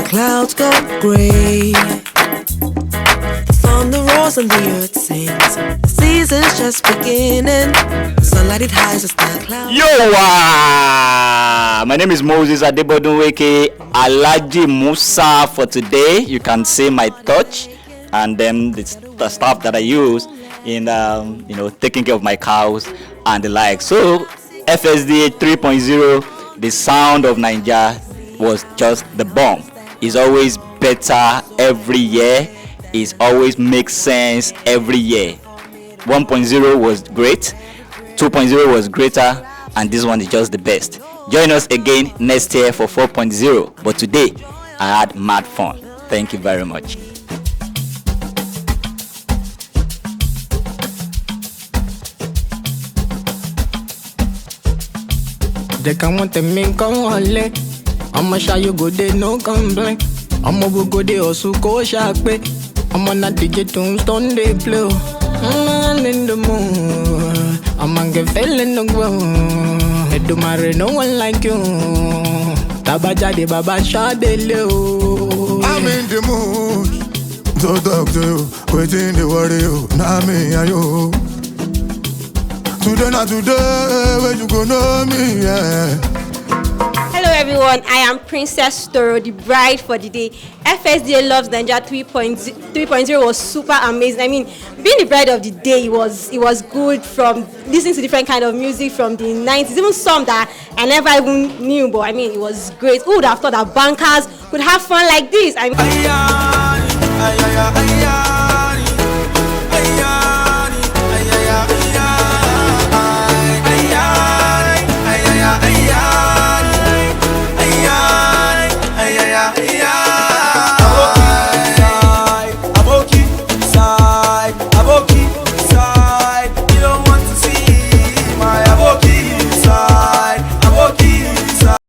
clouds go grey. The thunder roars and the earth sings. The season's just beginning. Sunlight it hides as the clouds. My name is Moses Adebodun aka Alaji Musa. For today, you can see my touch and then the stuff that I use in taking care of my cows and the like. So FSDH 3.0, the sound of Naija was just the bomb. It's always better every year. It always makes sense every year. 1.0 was great, 2.0 was greater, and this one is just the best. Join us again next year for 4.0. But today, I had mad fun. Thank you very much. They can want to make come on leg. I'ma show you go they no complain. I'ma go they also go sharp pay. I'ma not DJ tombstone they play. I'm in the mood. I'ma get feeling the ground. I do marry no one like you. Tabaja de baba shot de low. I'm in the mood. So talk to you, waiting the worry you. Now me and you. Today not today, where you go know me, yeah. Hello everyone, I am Princess Toro, the bride for the day. FSDA Loves Naija 3.0 was super amazing. I mean, being the bride of the day, it was good, from listening to different kind of music from the 90s, even some that I never even knew, but I mean, it was great. Who would have thought that bankers could have fun like this?